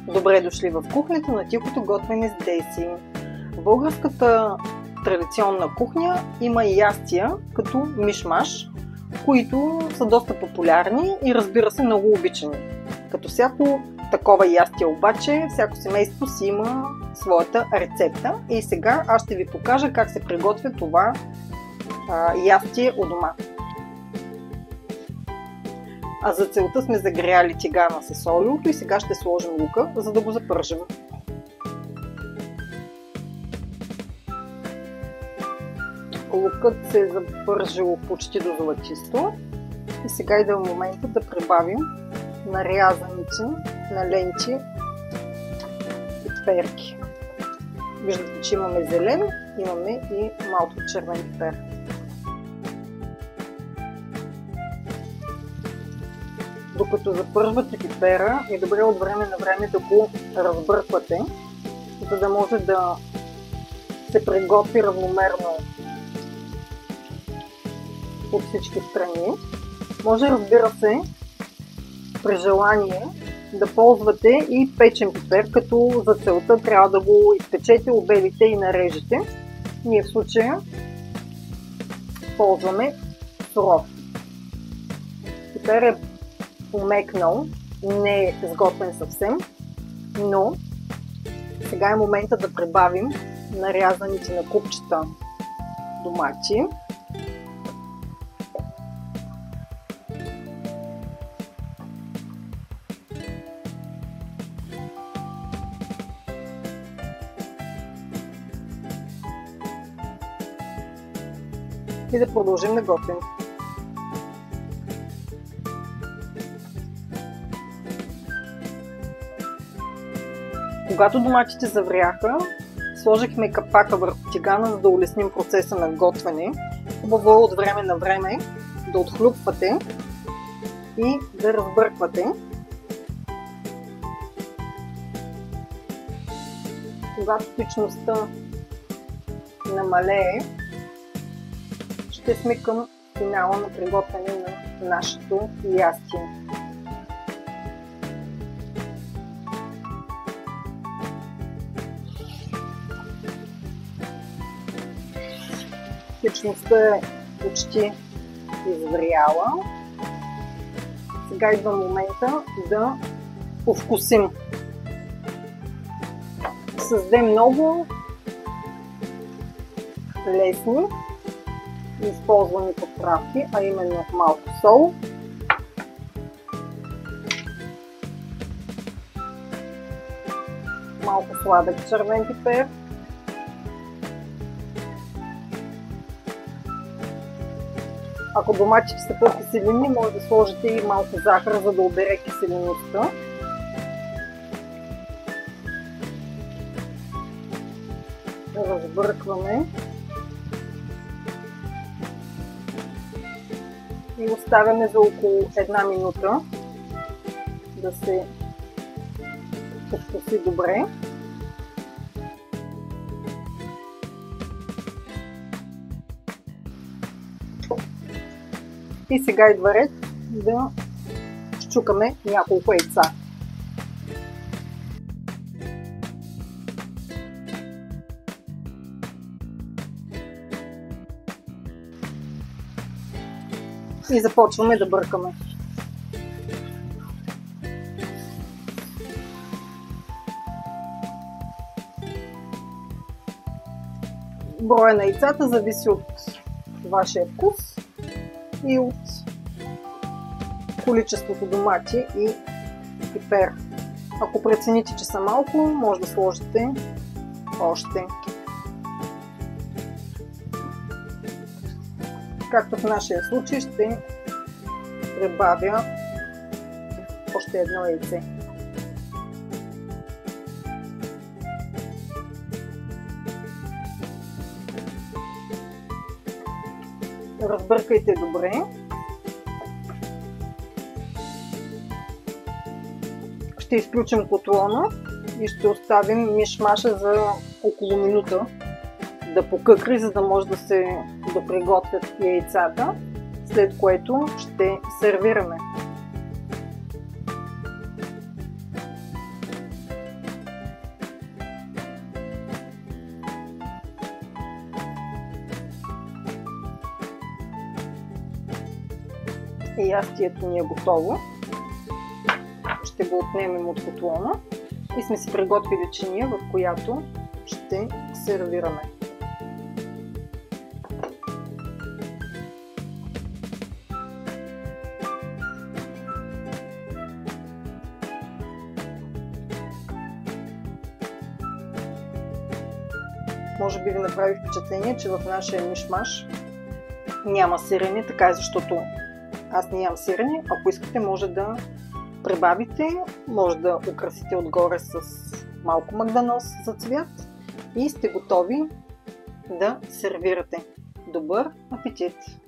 Добре дошли в кухнята на тихото готвене с Деси. В българската традиционна кухня има ястия като мишмаш, които са доста популярни и разбира се много обичани. Като всяко такова ястие обаче, всяко семейство си има своята рецепта и сега аз ще ви покажа как се приготвя това ястие у дома. А за целта сме загряли тигана с олиото и сега ще сложим лука, за да го запържим. Лукът се е запържил почти до златисто и сега идва момента да прибавим нарязаните на ленти пиперки. Виждате, че имаме зелен, имаме и малко червен пипер. Докато запържвате пипера, е добре от време на време да го разбърквате, за да може да се приготви равномерно от всички страни. Може, разбира се, при желание да ползвате и печен пипер, като за целта трябва да го изпечете, обелите и нарежете. Ние в случая ползваме суров. Пипер е помекнал, не е сготвен съвсем, но сега е момента да прибавим нарязаните на купчета домати. И да продължим да готвим. Когато доматите завряха, сложихме капака върху тигана, за да улесним процеса на готвене. Хубаво е от време на време да отхлюпвате и да разбърквате. Когато течността намалее, ще сме към финала на приготвяне на нашето ястие. Течността е почти извряла. Сега идва момента да повкусим. С две много лесни и използвани подправки, а именно малко сол, малко сладък червен пипер, ако доматите са по-киселини, може да сложите и малко захар, за да обере киселиността. Разбъркваме и оставяме за около 1 минута да се повкуси добре. И сега идва ред да счукаме няколко яйца. И започваме да бъркаме. Броя на яйцата зависи от вашия вкус и от количеството домати и пипер. Ако прецените, че са малко, може да сложите още. Както в нашия случай ще прибавя още едно яйце. Разбъркайте добре. Ще изключим котлона и ще оставим мишмаша за около минута да покъкри, за да може да се доприготвят яйцата, след което ще сервираме. И ястието ни е готово. Ще го отнемем от котлона и сме си приготвили чиния, в която ще сервираме. Може би ви направи впечатление, че в нашия мишмаш няма сирене, така е, защото аз не ям сирене. Ако искате, може да прибавите, може да украсите отгоре с малко магданоз за цвят и сте готови да сервирате. Добър апетит!